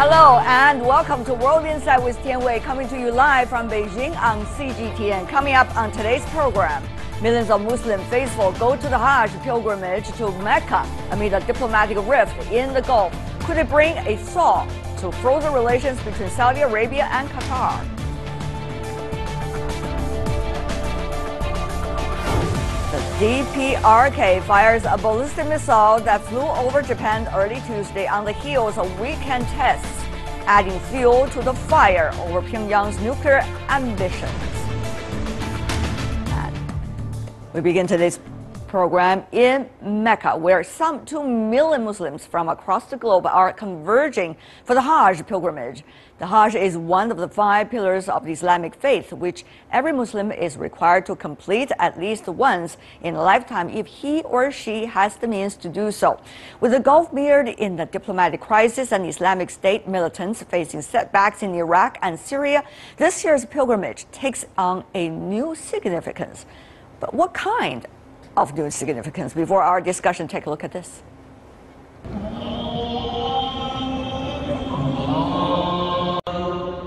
Hello and welcome to World Insight with Tian Wei, coming to you live from Beijing on CGTN. Coming up on today's program, millions of Muslim faithful go to the Hajj pilgrimage to Mecca amid a diplomatic rift in the Gulf. Could it bring a thaw to frozen relations between Saudi Arabia and Qatar? The DPRK fires a ballistic missile that flew over Japan early Tuesday on the heels of weekend tests, adding fuel to the fire over Pyongyang's nuclear ambitions. And we begin today's program in Mecca, where some 2 million Muslims from across the globe are converging for the Hajj pilgrimage. The Hajj is one of the 5 pillars of the Islamic faith, which every Muslim is required to complete at least once in a lifetime if he or she has the means to do so. With the Gulf mired in the diplomatic crisis and Islamic State militants facing setbacks in Iraq and Syria, this year's pilgrimage takes on a new significance. But what kind of new significance? Before our discussion, take a look at this.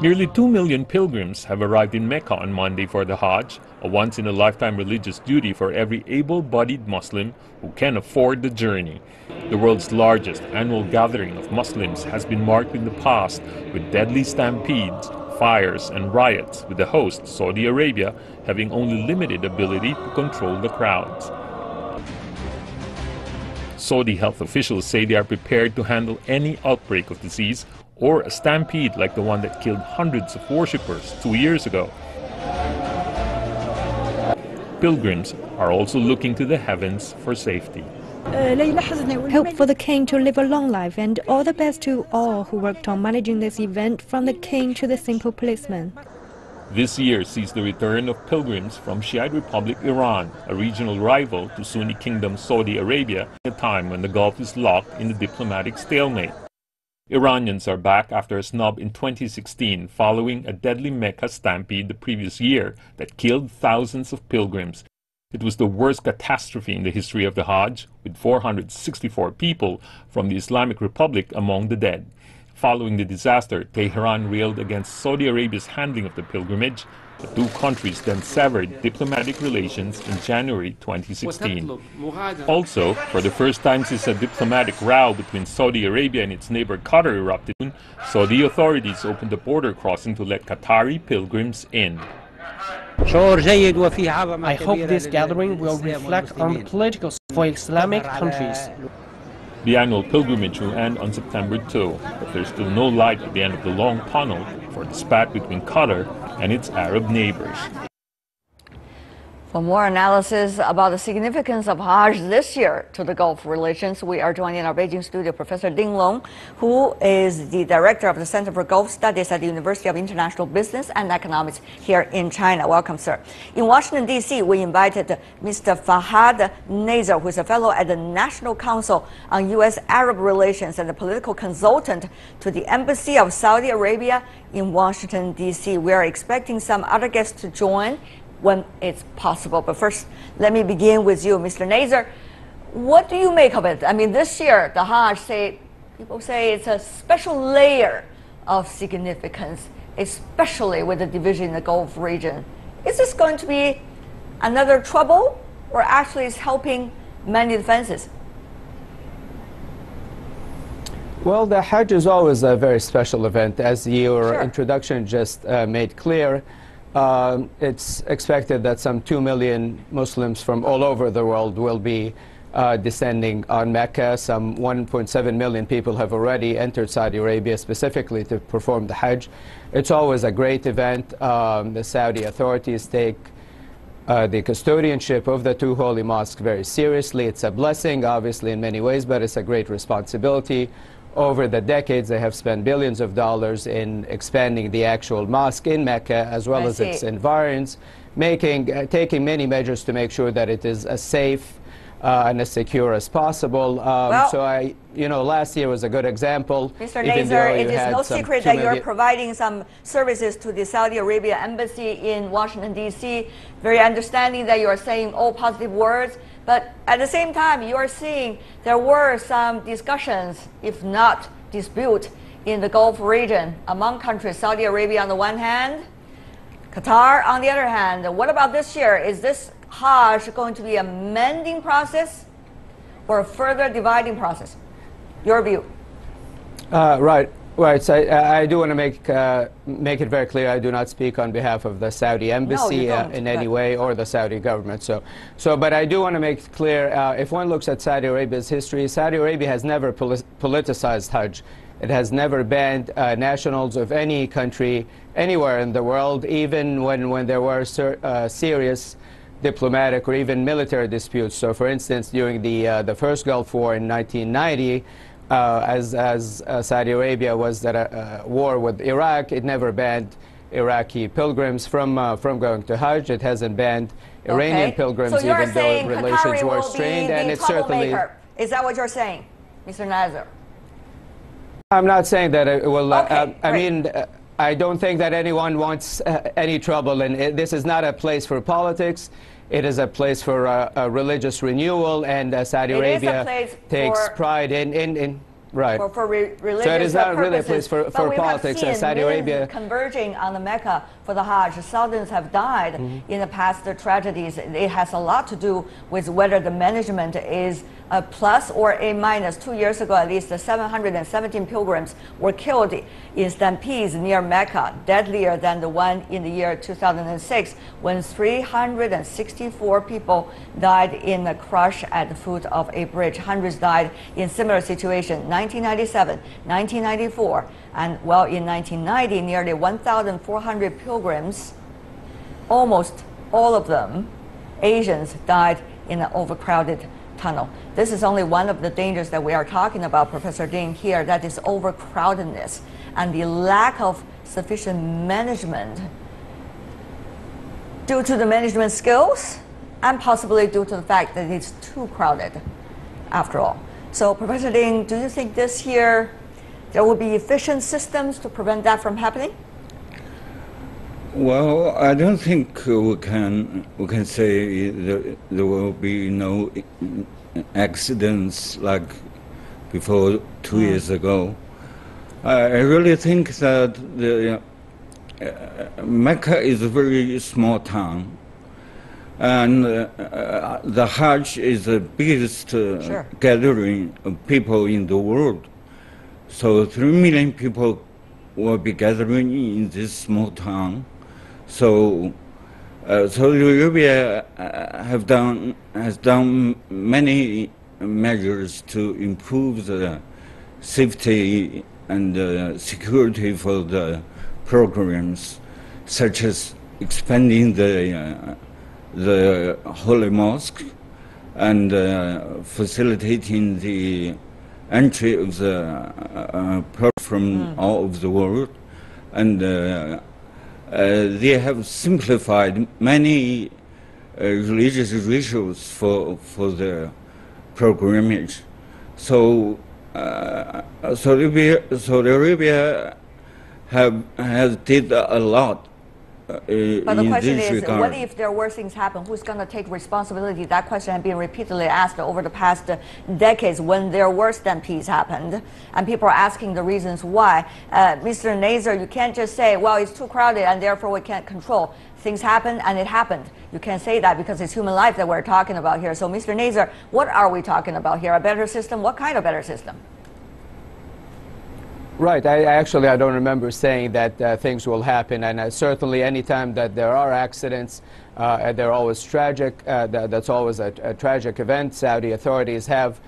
Nearly 2 million pilgrims have arrived in Mecca on Monday for the Hajj, a once-in-a-lifetime religious duty for every able-bodied Muslim who can afford the journey. The world's largest annual gathering of Muslims has been marked in the past with deadly stampedes, fires and riots, with the host, Saudi Arabia, having only limited ability to control the crowds. Saudi health officials say they are prepared to handle any outbreak of disease or a stampede like the one that killed hundreds of worshippers 2 years ago. Pilgrims are also looking to the heavens for safety. Hope for the king to live a long life, and all the best to all who worked on managing this event, from the king to the simple policeman. This year sees the return of pilgrims from Shiite Republic Iran, a regional rival to Sunni Kingdom Saudi Arabia, at a time when the Gulf is locked in the diplomatic stalemate. Iranians are back after a snub in 2016 following a deadly Mecca stampede the previous year that killed thousands of pilgrims. It was the worst catastrophe in the history of the Hajj, with 464 people from the Islamic Republic among the dead. Following the disaster, Tehran railed against Saudi Arabia's handling of the pilgrimage. The two countries then severed diplomatic relations in January 2016. Also, for the first time since a diplomatic row between Saudi Arabia and its neighbor Qatar erupted, Saudi authorities opened the border crossing to let Qatari pilgrims in. I hope this gathering will reflect on the political for Islamic countries. The annual pilgrimage will end on September 2, but there's still no light at the end of the long tunnel for the spat between Qatar and its Arab neighbors. For more analysis about the significance of Hajj this year to the Gulf relations, we are joining in our Beijing studio Professor Ding Long, who is the director of the Center for Gulf Studies at the University of International Business and Economics here in China. Welcome, sir. In Washington, D.C., we invited Mr. Fahad Nazar, who is a fellow at the National Council on U.S.-Arab Relations and a political consultant to the Embassy of Saudi Arabia in Washington, D.C. We are expecting some other guests to join when it's possible. But first, let me begin with you, Mr. Nazar. What do you make of it? I mean, this year, the Hajj, people say it's a special layer of significance, especially with the division in the Gulf region. Is this going to be another trouble, or actually is helping many defenses? Well, the Hajj is always a very special event, as your introduction just made clear. It's expected that some 2 million Muslims from all over the world will be descending on Mecca. Some 1.7 million people have already entered Saudi Arabia specifically to perform the Hajj. It's always a great event. The Saudi authorities take the custodianship of the two holy mosques very seriously. It's a blessing, obviously, in many ways, but it's a great responsibility. Over the decades, they have spent billions of dollars in expanding the actual mosque in Mecca, as well as its environs, taking many measures to make sure that it is as safe and as secure as possible. So last year was a good example. Mr. Nazar, it is no secret that you're providing some services to the Saudi Arabia embassy in Washington, D.C. Very understanding that you are saying all positive words. But at the same time, you are seeing there were some discussions, if not dispute, in the Gulf region among countries, Saudi Arabia on the one hand, Qatar on the other hand. What about this year? Is this Hajj going to be a mending process or a further dividing process? Your view. Right. So I do want to make it very clear I do not speak on behalf of the Saudi embassy in any way, or the Saudi government. But I do want to make it clear, if one looks at Saudi Arabia's history, Saudi Arabia has never politicized Hajj. It has never banned nationals of any country anywhere in the world, even when there were serious diplomatic or even military disputes. So, for instance, during the first Gulf War in 1990, as Saudi Arabia was at a war with Iraq, it never banned Iraqi pilgrims from going to Hajj. It hasn't banned Iranian pilgrims, so even though relations were strained. And it's certainly. Is that what you're saying, Mr. Nasser? I'm not saying that it will. Okay, I mean, I don't think that anyone wants any trouble, and this is not a place for politics. It is a place for religious renewal, and Saudi Arabia takes pride in right. For religious so it is not really a place for politics. Saudi Arabia converging on the Mecca for the Hajj. Thousands have died in the past tragedies. It has a lot to do with whether the management is a plus or a minus. 2 years ago, at least 717 pilgrims were killed in stampedes near Mecca, deadlier than the one in the year 2006, when 364 people died in a crash at the foot of a bridge. Hundreds died in similar situations. 1997, 1994, and well, in 1990, nearly 1,400 pilgrims, almost all of them Asians, died in an overcrowded tunnel. This is only one of the dangers that we are talking about, Professor Ding, here, that is overcrowdedness and the lack of sufficient management due to the management skills and possibly due to the fact that it's too crowded after all. So, Professor Ding, do you think this year there will be efficient systems to prevent that from happening? Well, I don't think we can say there will be no accidents like before 2 years ago. I really think that the Mecca is a very small town, and the Hajj is the biggest gathering of people in the world. So 3 million people will be gathering in this small town. So Saudi Arabia has done many measures to improve the safety and security for the programs, such as expanding the Holy Mosque and facilitating the entry of the from all over the world, and they have simplified many religious rituals for the pilgrimage. So Saudi Arabia has did a lot. But the question is, what if there were things happen? Who's going to take responsibility? That question has been repeatedly asked over the past decades when there were stampedes happened, and people are asking the reasons why. Mr. Nasser, you can't just say, well, it's too crowded and therefore we can't control. Things happened and it happened. You can't say that because it's human life that we're talking about here. So, Mr. Nasser, what are we talking about here? A better system? What kind of better system? Right. I don't remember saying that things will happen, and certainly any time that there are accidents, they're always tragic. That's always a tragic event. Saudi authorities have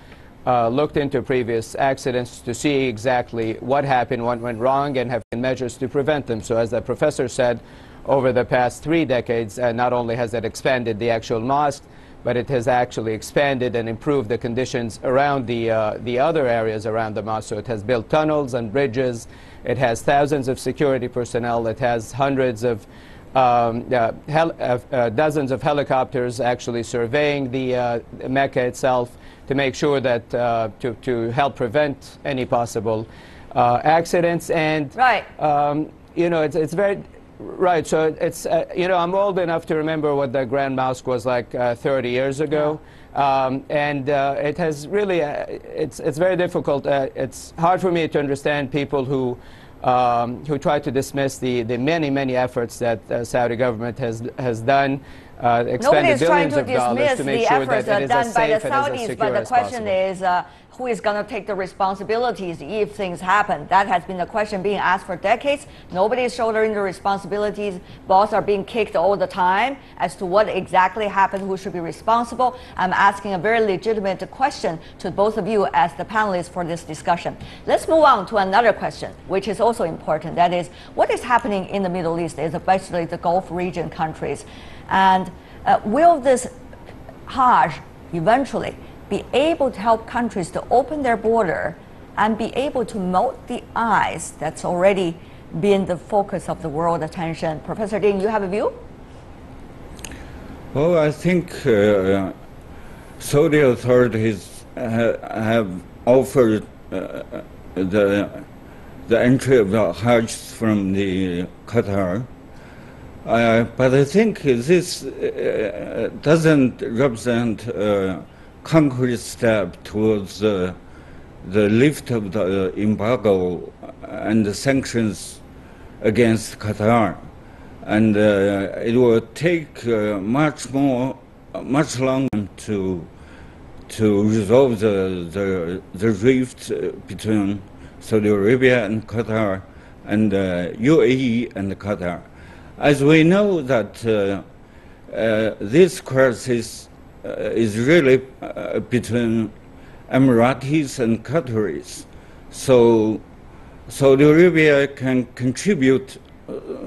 looked into previous accidents to see exactly what happened, what went wrong, and have taken measures to prevent them. So, as the professor said, over the past 3 decades, not only has it expanded the actual mosque, but it has actually expanded and improved the conditions around the other areas around the mosque. So it has built tunnels and bridges. It has thousands of security personnel. It has hundreds of dozens of helicopters actually surveying the Mecca itself to make sure that to help prevent any possible accidents. And right. you know, it's very Right, so it's, you know, I'm old enough to remember what the Grand Mosque was like 30 years ago. Yeah. It has really, it's very difficult. It's hard for me to understand people who try to dismiss the many efforts that the Saudi government has done. Nobody is trying to dismiss the efforts that are done by the Saudis, but the question is who is going to take the responsibilities if things happen? That has been the question being asked for decades. Nobody is shouldering the responsibilities. Balls are being kicked all the time as to what exactly happened, who should be responsible. I'm asking a very legitimate question to both of you as the panelists for this discussion. Let's move on to another question, which is also important. That is, what is happening in the Middle East, especially the Gulf region countries? And will this Hajj eventually be able to help countries to open their border and be able to melt the ice that's already been the focus of the world attention? Professor Ding, you have a view? Well, I think Saudi authorities have offered the entry of the Hajj from the Qatar. But I think this doesn't represent a concrete step towards the lift of the embargo and the sanctions against Qatar. And it will take much longer to resolve the rift between Saudi Arabia and Qatar and UAE and Qatar. As we know that this crisis is really between Emiratis and Qataris. So Saudi Arabia can contribute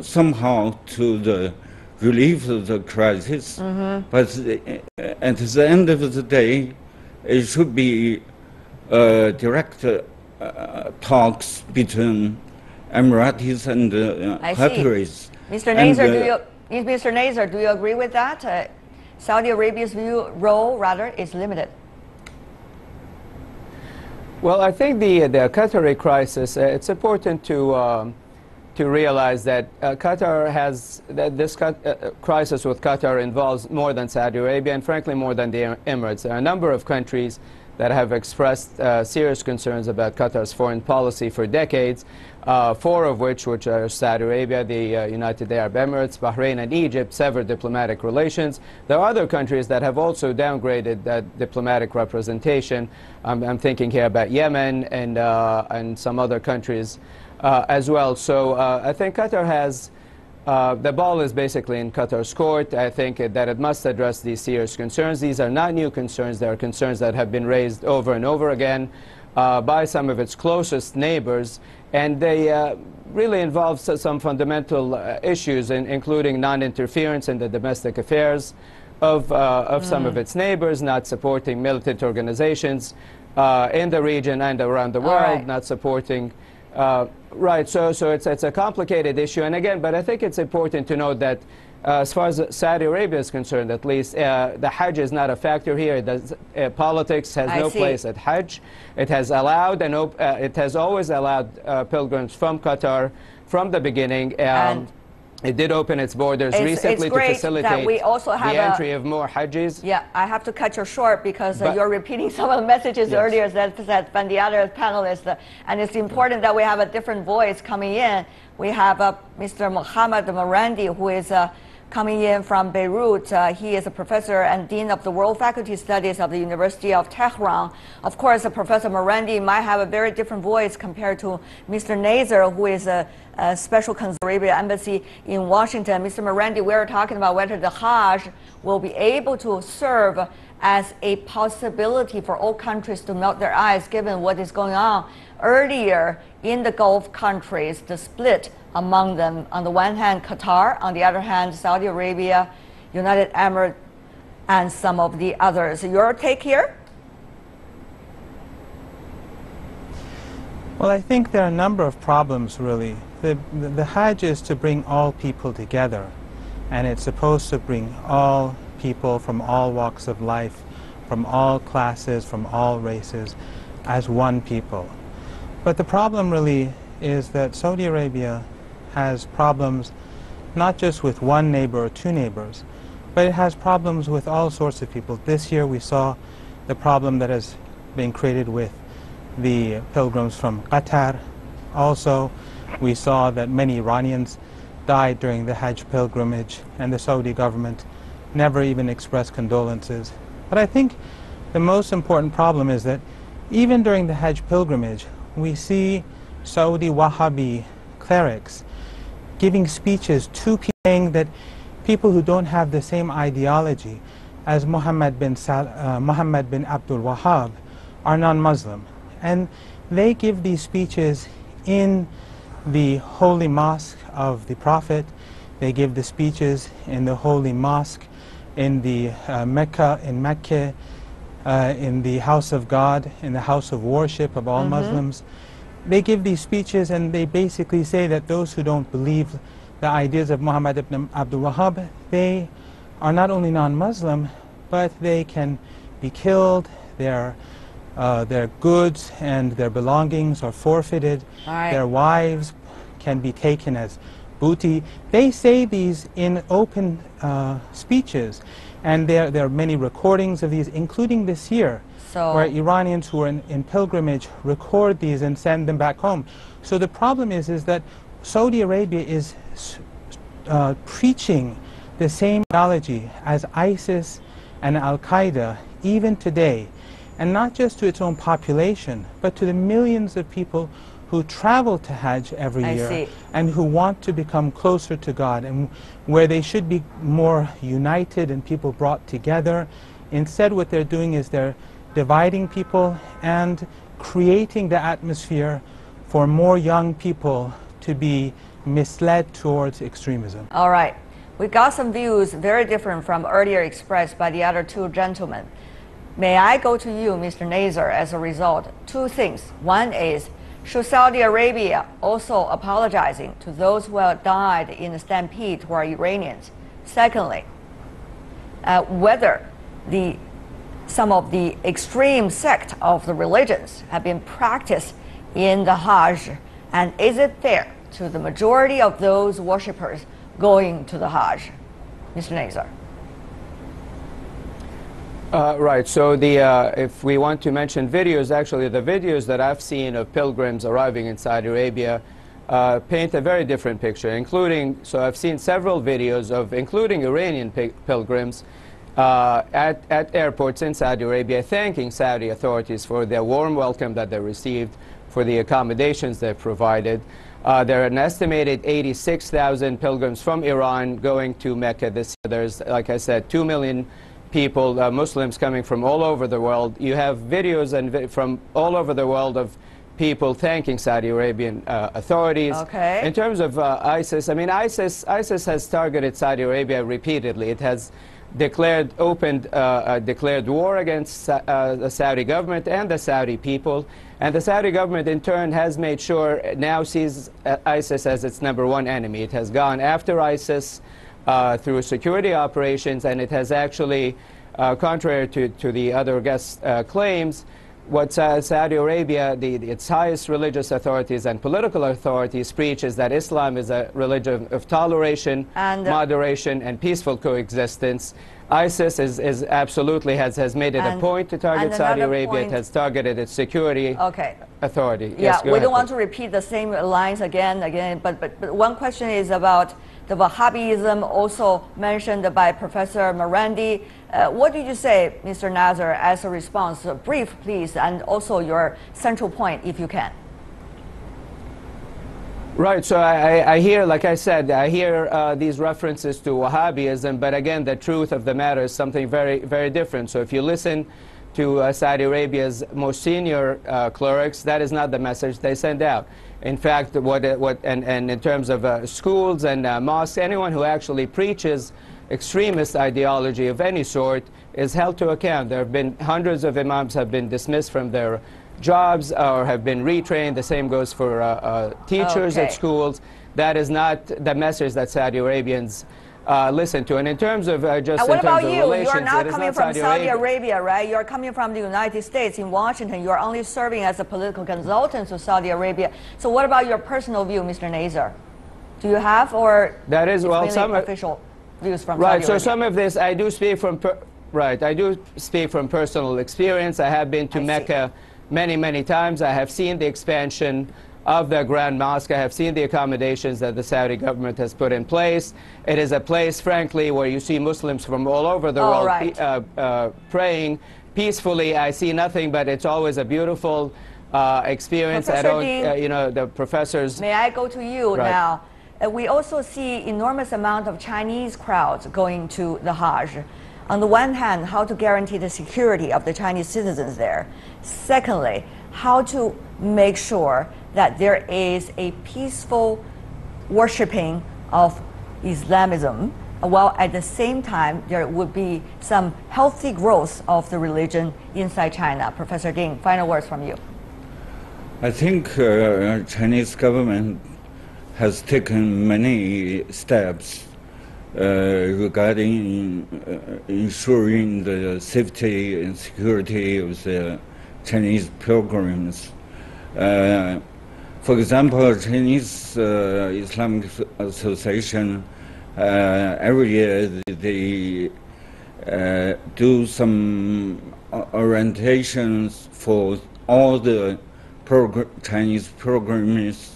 somehow to the relief of the crisis, but at the end of the day, it should be direct talks between Emiratis and Qataris. Mr. Nazer, do you agree with that? Saudi Arabia's role is limited. Well, I think the Qatari crisis, it's important to realize that Qatar has, this crisis with Qatar involves more than Saudi Arabia and frankly more than the Emirates. There are a number of countries that have expressed serious concerns about Qatar's foreign policy for decades, four of which are Saudi Arabia, the United Arab Emirates, Bahrain, and Egypt, severed diplomatic relations. There are other countries that have also downgraded that diplomatic representation. I'm thinking here about Yemen and some other countries as well. So I think Qatar has, the ball is basically in Qatar's court. I think that it must address these serious concerns. These are not new concerns. They are concerns that have been raised over and over again by some of its closest neighbors. And they really involve some fundamental issues, including non-interference in the domestic affairs of some of its neighbors, not supporting militant organizations in the region and around the world, not supporting... Right, so it's a complicated issue, and again, but I think it's important to note that as far as Saudi Arabia is concerned, at least, the Hajj is not a factor here. Politics has no place at Hajj. It has allowed, and it has always allowed pilgrims from Qatar from the beginning. And it did open its borders recently to facilitate the entry of more Hajjis. Yeah, I have to cut you short because you're repeating some of the messages earlier that from the other panelists. And it's important that we have a different voice coming in. We have Mr. Mohammed Marandi, who is coming in from Beirut. He is a professor and dean of the World Faculty Studies of the University of Tehran. Of course, Professor Marandi might have a very different voice compared to Mr. Nazer, who is a special consul Arabia embassy in Washington. Mr. Marandi, we are talking about whether the Hajj will be able to serve as a possibility for all countries to melt their ice, given what is going on earlier in the Gulf countries, the split among them. On the one hand, Qatar, on the other hand, Saudi Arabia, United Emirates, and some of the others. Your take here? Well, I think there are a number of problems, really. The Hajj is to bring all people together, and it's supposed to bring all people from all walks of life, from all classes, from all races, as one people. But the problem really is that Saudi Arabia has problems not just with one neighbor or two neighbors, but it has problems with all sorts of people. This year we saw the problem that has been created with the pilgrims from Qatar. Also, we saw that many Iranians died during the Hajj pilgrimage, and the Saudi government never even expressed condolences. But I think the most important problem is that even during the Hajj pilgrimage, we see Saudi Wahhabi clerics giving speeches to people saying that people who don't have the same ideology as Muhammad bin Abdul Wahhab are non-Muslim. And they give these speeches in the holy mosque of the Prophet. They give the speeches in the holy mosque in the Mecca, in the house of God, in the house of worship of all Muslims. They give these speeches and they basically say that those who don't believe the ideas of Muhammad ibn Abdul Wahhab, they are not only non-Muslim, but they can be killed, their goods and their belongings are forfeited, their wives can be taken as booty. They say these in open speeches, and there are many recordings of these, including this year, where Iranians who are in pilgrimage record these and send them back home. So the problem is that Saudi Arabia is preaching the same ideology as ISIS and Al-Qaeda even today, and not just to its own population, but to the millions of people who travel to Hajj every year and who want to become closer to God, and where they should be more united and people brought together. Instead, what they're doing is they're dividing people and creating the atmosphere for more young people to be misled towards extremism. All right. We got some views very different from earlier expressed by the other two gentlemen. May I go to you, Mr. Nazar, as a result? Two things. One is, should Saudi Arabia also apologizing to those who have died in the stampede who are Iranians? Secondly, whether some of the extreme sect of the religions have been practiced in the Hajj, and is it fair to the majority of those worshippers going to the Hajj? Mr. Nazar. Right, so if we want to mention videos, actually the videos that I've seen of pilgrims arriving in Saudi Arabia paint a very different picture, including, so I've seen several videos of including Iranian pilgrims at airports in Saudi Arabia thanking Saudi authorities for their warm welcome that they received, for the accommodations they've provided. There are an estimated 86,000 pilgrims from Iran going to Mecca this year. There's, like I said, 2 million people, Muslims coming from all over the world. You have videos from all over the world of people thanking Saudi Arabian authorities. Okay. In terms of ISIS, I mean, ISIS has targeted Saudi Arabia repeatedly. It has declared war against the Saudi government and the Saudi people. And the Saudi government, in turn, has made sure, now sees ISIS as its #1 enemy. It has gone after ISIS through security operations, and it has actually, contrary to the other guest claims, what Saudi Arabia, its highest religious authorities and political authorities preach is that Islam is a religion of toleration, and moderation, and peaceful coexistence. ISIS is absolutely has made it a point to target Saudi Arabia. It has targeted its security authority. Yeah, yes, we don't want to repeat the same lines again, but one question is about the Wahhabism also mentioned by Professor Marandi. What did you say, Mr. Nazar, as a response? Brief, please, and also your central point, if you can. Right, so I hear, like I said, I hear these references to Wahhabism, but again, the truth of the matter is something very, very different. So if you listen to Saudi Arabia's most senior clerics, that is not the message they send out. In fact, and in terms of schools and mosques, anyone who actually preaches extremist ideology of any sort is held to account. There have been hundreds of imams have been dismissed from their jobs or have been retrained. The same goes for teachers at schools. That is not the message that Saudi Arabians listen to. And in terms of just and what in terms about of you? relations, you're not coming from Saudi Arabia, right? You're coming from the United States in Washington. You're only serving as a political consultant to Saudi Arabia. So what about your personal view, Mr. Nazar, Do you have, or that is well some official views from right? Saudi So Arabia? some of this I do speak from I do speak from personal experience. I have been to Mecca many times. I have seen the expansion of the Grand Mosque. I have seen the accommodations that the Saudi government has put in place. It is a place, frankly, where you see Muslims from all over the world praying peacefully. I see nothing, but it's always a beautiful experience. Professor I don't, Ding, you know, the professors. May I go to you now? We also see enormous amount of Chinese crowds going to the Hajj. On the one hand, how to guarantee the security of the Chinese citizens there. Secondly, how to make sure that there is a peaceful worshipping of Islamism, while at the same time there would be some healthy growth of the religion inside China. Professor Ding, final words from you. I think Chinese government has taken many steps regarding ensuring the safety and security of the Chinese pilgrims. For example, Chinese Islamic Association, every year they do some orientations for all the Chinese pilgrims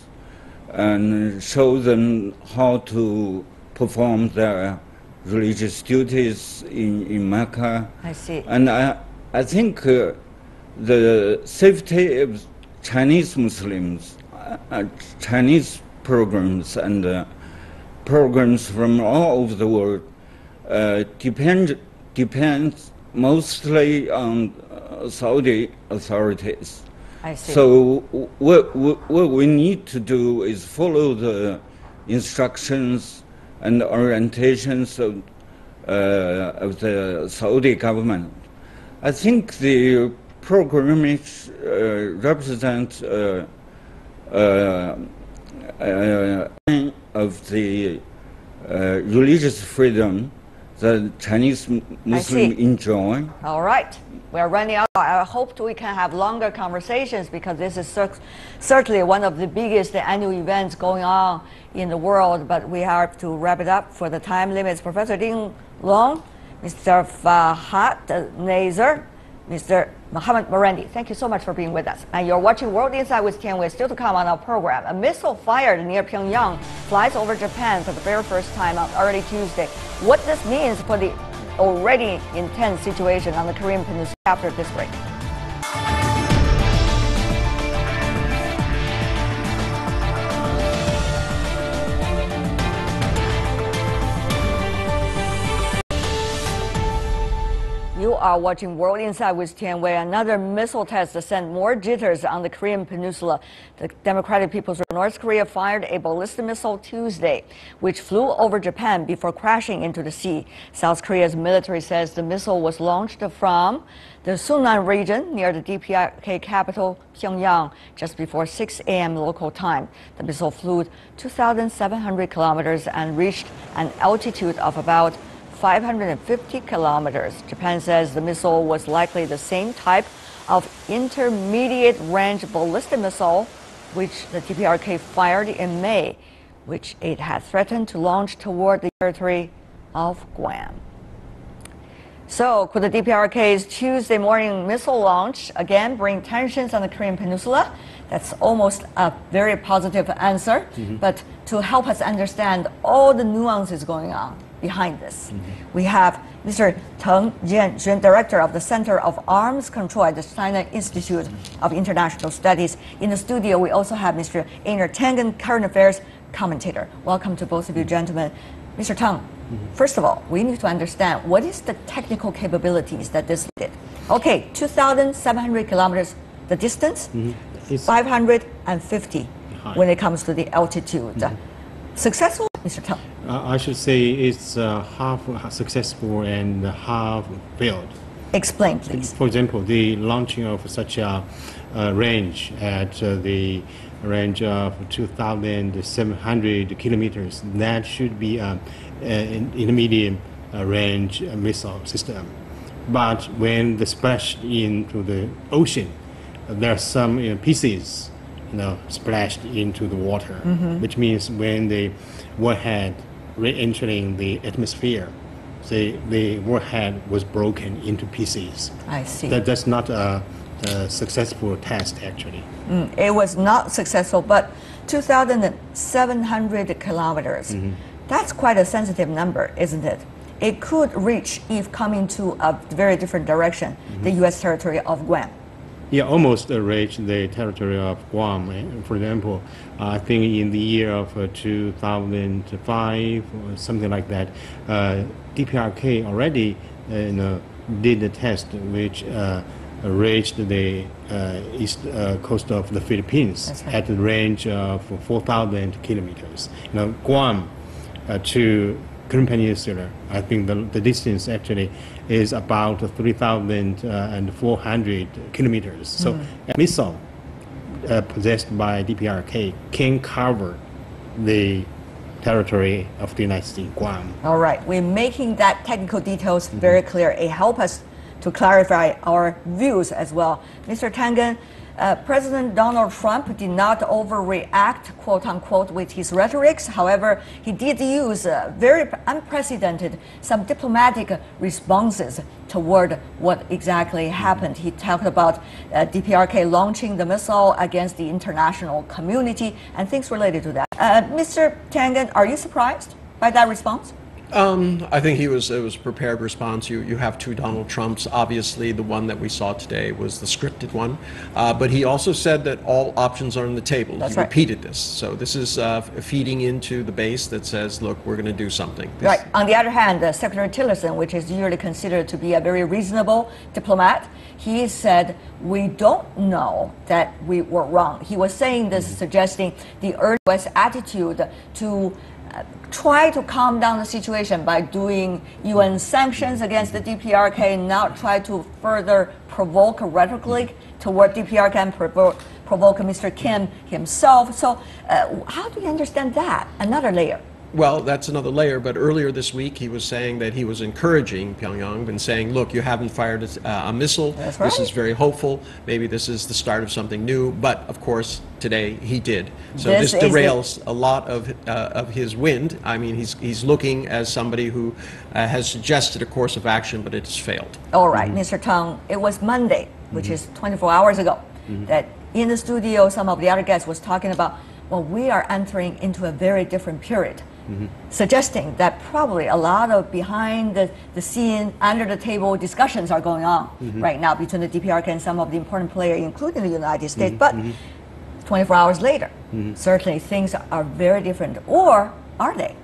and show them how to perform their religious duties in Mecca. I see. And I think the safety of Chinese Muslims, Chinese pilgrims and pilgrims from all over the world depends mostly on Saudi authorities. I see. So what we need to do is follow the instructions and orientations of the Saudi government. I think the pilgrimage represents of the religious freedom that Chinese Muslims enjoy. All right. We're running out. I hope we can have longer conversations because this is certainly one of the biggest annual events going on in the world, but we have to wrap it up for the time limits. Professor Ding Long, Mr. Fahad Nazar, Mr. Mohammed Marandi, thank you so much for being with us. And you're watching World Insight with Tian Wei. Still to come on our program. A missile fired near Pyongyang flies over Japan for the very first time on early Tuesday. What this means for the already intense situation on the Korean Peninsula after this break. You are watching World Insight with Tian Wei. Another missile test that sent more jitters on the Korean Peninsula. The Democratic People's Republic of North Korea fired a ballistic missile Tuesday, which flew over Japan before crashing into the sea. South Korea's military says the missile was launched from the Sunan region near the DPRK capital, Pyongyang, just before 6 a.m. local time. The missile flew 2,700 kilometers and reached an altitude of about 550 kilometers. Japan says the missile was likely the same type of intermediate range ballistic missile which the DPRK fired in May, which it had threatened to launch toward the territory of Guam. So could the DPRK's Tuesday morning missile launch again bring tensions on the Korean Peninsula? That's almost a very positive answer. But to help us understand all the nuances going on behind this, we have Mr. Teng Jianxuan, Director of the Center of Arms Control at the China Institute of International Studies. In the studio, we also have Mr. Einar Tangen, Current Affairs Commentator. Welcome to both of you, gentlemen. Mr. Teng, first of all, we need to understand what is the technical capabilities that this did. Okay, 2,700 kilometers, the distance, 550 when it comes to the altitude. Successful, Mr. Teng? I should say it's half successful and half failed. Explain, please. For example, the launching of such a range at the range of 2,700 kilometers, that should be an intermediate range missile system. But when they splashed into the ocean, there are some pieces splashed into the water, which means when the warhead re-entering the atmosphere, the warhead was broken into pieces. I see. That's not a successful test, actually. It was not successful, but 2,700 kilometers. That's quite a sensitive number, isn't it? It could reach, if coming to a very different direction, the U.S. territory of Guam. Yeah, almost reached the territory of Guam. For example, I think in the year of 2005 or something like that, DPRK already did the test which reached the east coast of the Philippines at the range of 4,000 kilometers. Guam to Korean Peninsula, I think the distance actually is about 3,400 kilometers. So a missile possessed by DPRK can cover the territory of the United States, Guam. All right, we're making that technical details very clear. It helps us to clarify our views as well. Mr. Tangen, President Donald Trump did not overreact, quote unquote, with his rhetorics. However, he did use very unprecedented, some diplomatic responses toward what exactly happened. He talked about DPRK launching the missile against the international community and things related to that. Mr. Tangen, are you surprised by that response? I think it was a prepared response. You have two Donald Trumps. Obviously, the one that we saw today was the scripted one. But he also said that all options are on the table. That's he right. repeated this. So this is feeding into the base that says, look, we're going to do something. Right. On the other hand, Secretary Tillerson, which is usually considered to be a very reasonable diplomat, he said, we don't know that we were wrong. He was saying this, suggesting the U.S. attitude to try to calm down the situation by doing UN sanctions against the DPRK, not try to further provoke rhetorically toward DPRK and provoke Mr. Kim himself. So how do you understand that? Another layer. Well, that's another layer, but earlier this week he was saying that he was encouraging Pyongyang and saying, look, you haven't fired a missile. That's right. This is very hopeful. Maybe this is the start of something new. But, of course, today he did. So this derails a lot of his wind. I mean, he's looking as somebody who has suggested a course of action, but it has failed. All right, Mr. Tang, it was Monday, which is 24 hours ago, that in the studio some of the other guests was talking about, well, we are entering into a very different period. Suggesting that probably a lot of behind the scene, under the table discussions are going on right now between the DPRK and some of the important players, including the United States. But 24 hours later, certainly things are very different. Or are they?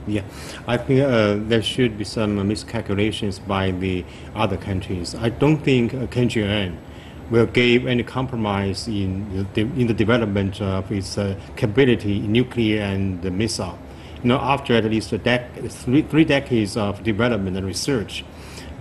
Yeah, I think there should be some miscalculations by the other countries. I don't think Kim Jong-un will give any compromise in the development of its capability in nuclear and the missile. After at least three decades of development and research,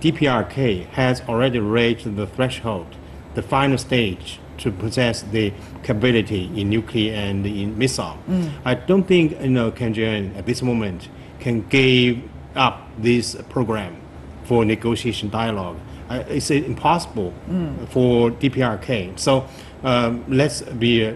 DPRK has already reached the threshold, the final stage, to possess the capability in nuclear and in missile. I don't think Kim Jong-un at this moment can give up this program for negotiation dialogue. It's impossible for DPRK. So let's be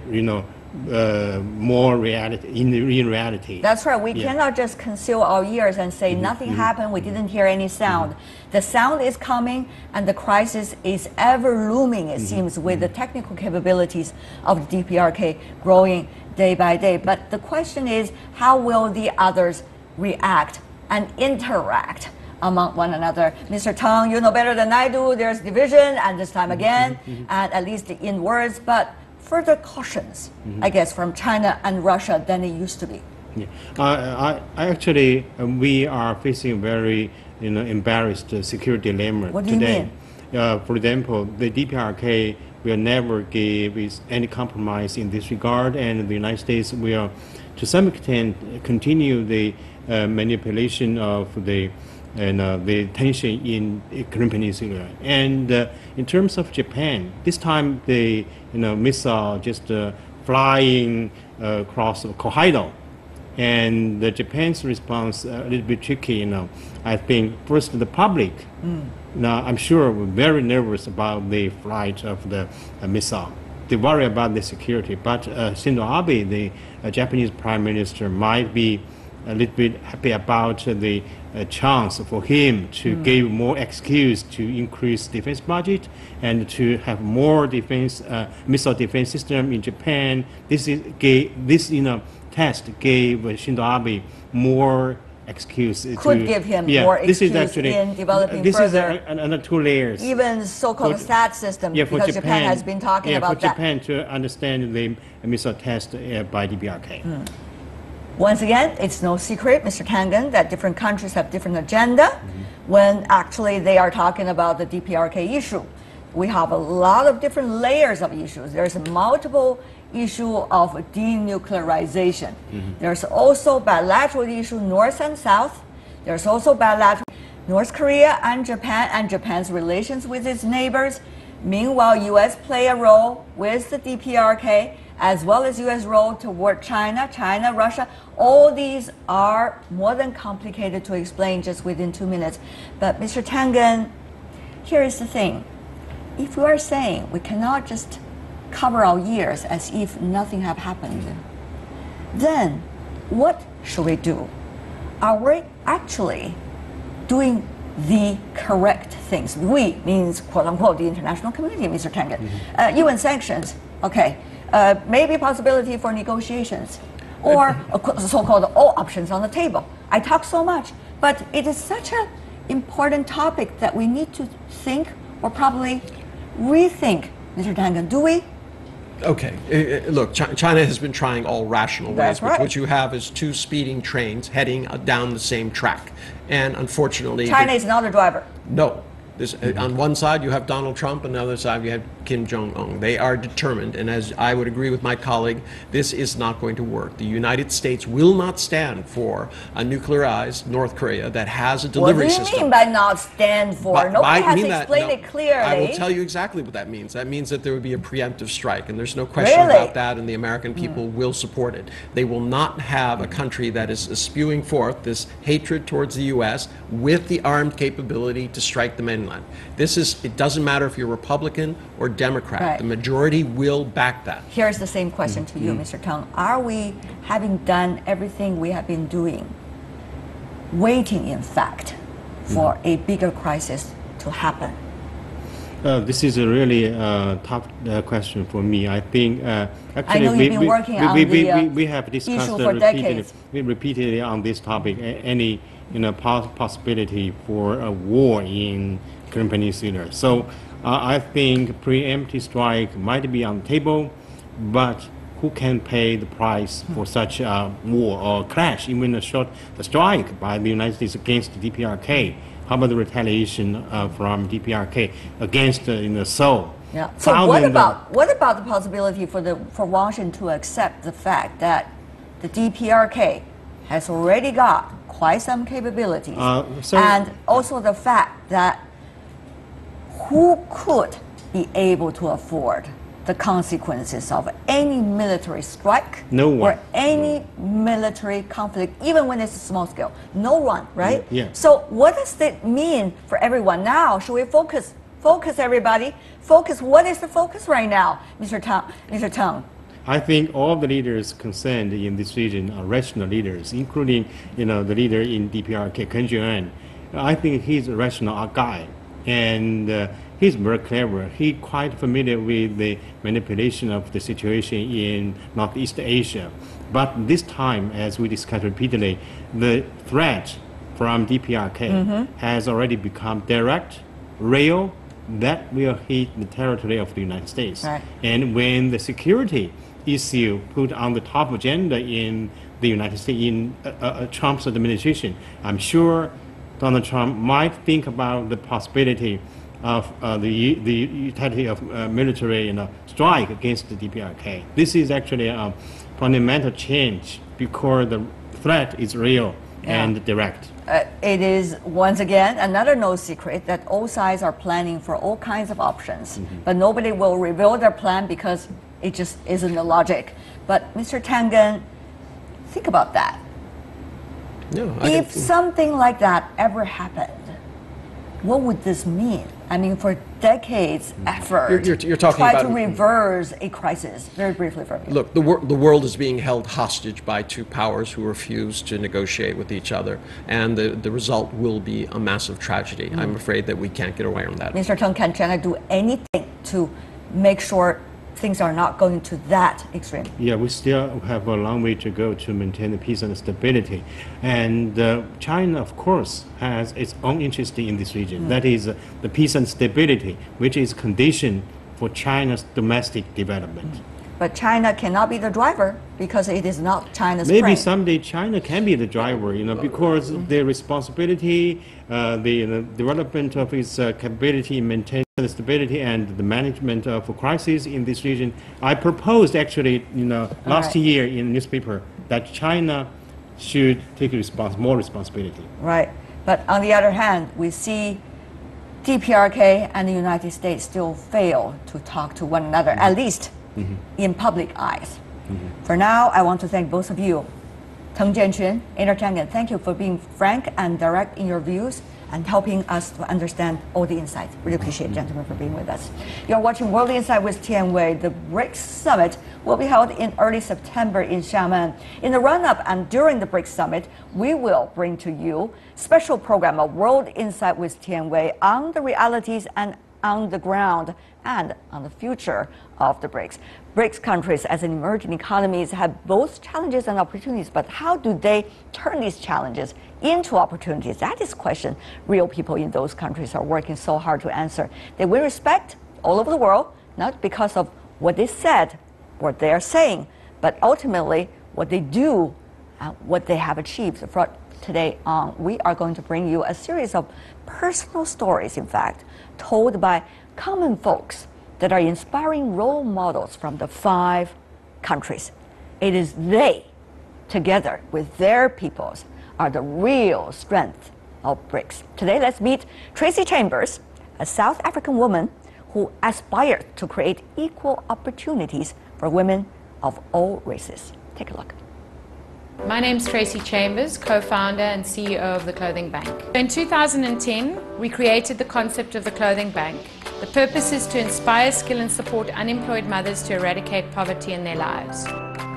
more reality in reality. That's right. We cannot just conceal our ears and say nothing happened, we didn't hear any sound. The sound is coming and the crisis is ever looming, it seems, with the technical capabilities of the DPRK growing day by day. But the question is, how will the others react and interact among one another? Mr. Tang, you know better than I do, there's division, and this time again, and at least in words, but further cautions, I guess, from China and Russia than it used to be. Yeah. I actually, we are facing a very embarrassed security dilemma What do today. You mean? For example, the DPRK will never give any compromise in this regard, and the United States will, to some extent, continue the manipulation of the tension in Korean Peninsula. And in terms of Japan, this time the missile just flying across Hokkaido, and Japan's response a little bit tricky. I think first the public. Now I'm sure we're very nervous about the flight of the missile. they worry about the security. But Shinzo Abe, the Japanese Prime Minister, might be a little bit happy about the chance for him to give more excuse to increase defense budget and to have more defense missile defense system in Japan. This test gave Shinzo Abe more excuse. Could give him more excuse in developing this further. This is another 2 layers. Even so-called STAT system, for because Japan has been talking about that. For Japan to understand the missile test by DPRK. Once again, it's no secret, Mr. Tangen, that different countries have different agenda when actually they are talking about the DPRK issue. We have a lot of different layers of issues. There's multiple issue of denuclearization. There's also bilateral issue, North and South. There's also bilateral North Korea and Japan and Japan's relations with its neighbors. Meanwhile, U.S. play a role with the DPRK, as well as U.S. role toward China, Russia. All these are more than complicated to explain just within 2 minutes. But Mr. Tangen, here is the thing. If we are saying we cannot just cover our ears as if nothing have happened, then what should we do? Are we actually doing the correct things? We means, quote unquote, the international community, Mr. Tangen. UN sanctions, okay. Maybe possibility for negotiations, or so-called all options on the table. I talk so much, but it is such an important topic that we need to think or probably rethink, Mr. Tangen. Do we? Okay, look, China has been trying all rational ways, That's right. but what you have is 2 speeding trains heading down the same track. And unfortunately... China is not a driver. No. On one side you have Donald Trump, and on the other side you have Kim Jong-un. They are determined, and as I would agree with my colleague, this is not going to work. The United States will not stand for a nuclearized North Korea that has a delivery system. What do you mean by not stand for? Nobody has explained it clearly. I will tell you exactly what that means. That means that there would be a preemptive strike, and there's no question about that, and the American people will support it. They will not have a country that is spewing forth this hatred towards the U.S. with the armed capability to strike the mainland. It doesn't matter if you're Republican or Democrat. Right. The majority will back that. Here's the same question to you, Mr. Tang. Are we, having done everything we have been doing, waiting, in fact, for a bigger crisis to happen? This is a really tough question for me. I think actually I know you've been working on we have discussed repeatedly on this topic. Any possibility for a war in Korean Peninsula. So I think preemptive strike might be on the table, but who can pay the price for such a war or clash, even the strike by the United States against the DPRK? How about the retaliation from DPRK against Seoul? Yeah. So what about the possibility for Washington to accept the fact that the DPRK has already got quite some capabilities, and also the fact that who could be able to afford the consequences of any military strike or any military conflict, even when it's a small scale? No one, right? Yeah. So what does that mean for everyone now? Should we focus, everybody? Focus. What is the focus right now, Mr. Tang? I think all the leaders concerned in this region are rational leaders, including the leader in DPRK, Kim Jong-un. I think he's a rational guy, and he's very clever. He's quite familiar with the manipulation of the situation in Northeast Asia. But this time, as we discussed repeatedly, the threat from DPRK has already become direct, real, that will hit the territory of the United States. Right. And when the security issue put on the top agenda in the United States, in Trump's administration, I'm sure Donald Trump might think about the possibility of the utility of military strike against the DPRK. This is actually a fundamental change because the threat is real and direct. It is, once again, another no secret that all sides are planning for all kinds of options, but nobody will reveal their plan because it just isn't the logic. But Mr. Tangen, think about that. No, if something like that ever happened, what would this mean I mean, for decades effort You're talking try about to reverse a crisis. Very briefly from you. Look, the world is being held hostage by two powers who refuse to negotiate with each other, and the result will be a massive tragedy. I'm afraid that we can't get away from that. Mr. Teng, can China do anything to make sure things are not going to that extreme? Yeah, we still have a long way to go to maintain the peace and stability. And China, of course, has its own interest in this region. That is the peace and stability, which is condition for China's domestic development. But China cannot be the driver because it is not China's Maybe brain. someday China can be the driver, because the responsibility, the development of its capability in maintaining the stability and the management of crises in this region. I proposed actually, last year in the newspaper that China should take more responsibility. Right. But on the other hand, we see DPRK and the United States still fail to talk to one another, at least in public eyes. For now, I want to thank both of you. Teng Jianqun, thank you for being frank and direct in your views and helping us to understand all the insights. Really appreciate, gentlemen, for being with us. You're watching World Insight with Tian Wei. The BRICS Summit will be held in early September in Xiamen. In the run-up and during the BRICS Summit, we will bring to you special program of World Insight with Tian Wei on the realities and on the ground and on the future of the BRICS. BRICS countries as emerging economies have both challenges and opportunities, but how do they turn these challenges into opportunities? That is a question real people in those countries are working so hard to answer. They win respect all over the world, not because of what they said, what they are saying, but ultimately what they do, what they have achieved. From today on, we are going to bring you a series of personal stories, in fact, told by common folks that are inspiring role models from the 5 countries. It is they, together with their peoples, are the real strength of BRICS. Today, let's meet Tracy Chambers, a South African woman who aspires to create equal opportunities for women of all races. Take a look. My name's Tracy Chambers, co-founder and CEO of the Clothing Bank. In 2010, we created the concept of the Clothing Bank. The purpose is to inspire, skill and support unemployed mothers to eradicate poverty in their lives.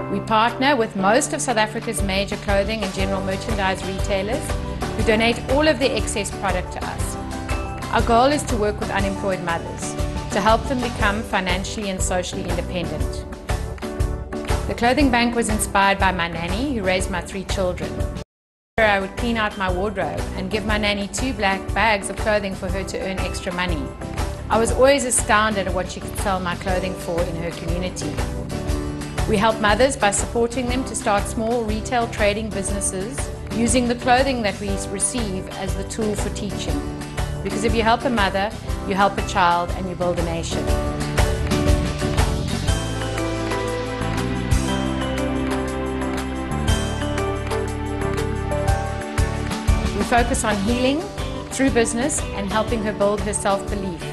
We partner with most of South Africa's major clothing and general merchandise retailers who donate all of their excess product to us. Our goal is to work with unemployed mothers to help them become financially and socially independent. The Clothing Bank was inspired by my nanny, who raised my 3 children. I would clean out my wardrobe and give my nanny 2 black bags of clothing for her to earn extra money. I was always astounded at what she could sell my clothing for in her community. We help mothers by supporting them to start small retail trading businesses using the clothing that we receive as the tool for teaching. Because if you help a mother, you help a child and you build a nation. We focus on healing through business and helping her build her self-belief,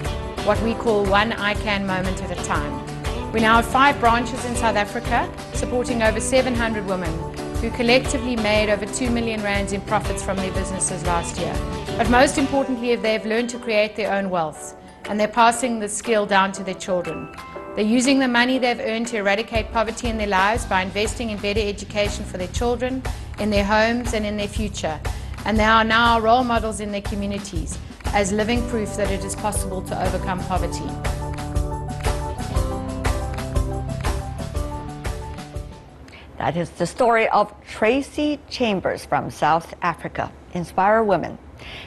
what we call one I can moment at a time. We now have 5 branches in South Africa, supporting over 700 women who collectively made over 2 million rands in profits from their businesses last year. But most importantly, they've learned to create their own wealth, and they're passing the skill down to their children. They're using the money they've earned to eradicate poverty in their lives by investing in better education for their children, in their homes and in their future. And they are now role models in their communities as living proof that it is possible to overcome poverty. That is the story of Tracy Chambers from South Africa. Inspire women.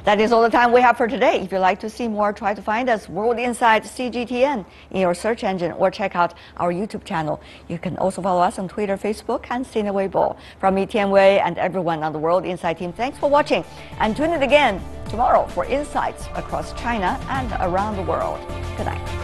That is all the time we have for today. If you'd like to see more, try to find us World Insight CGTN in your search engine or check out our YouTube channel. You can also follow us on Twitter, Facebook, and Sina Weibo. From me, Tian Wei, and everyone on the World Insight team, thanks for watching. And tune in again tomorrow for insights across China and around the world. Good night.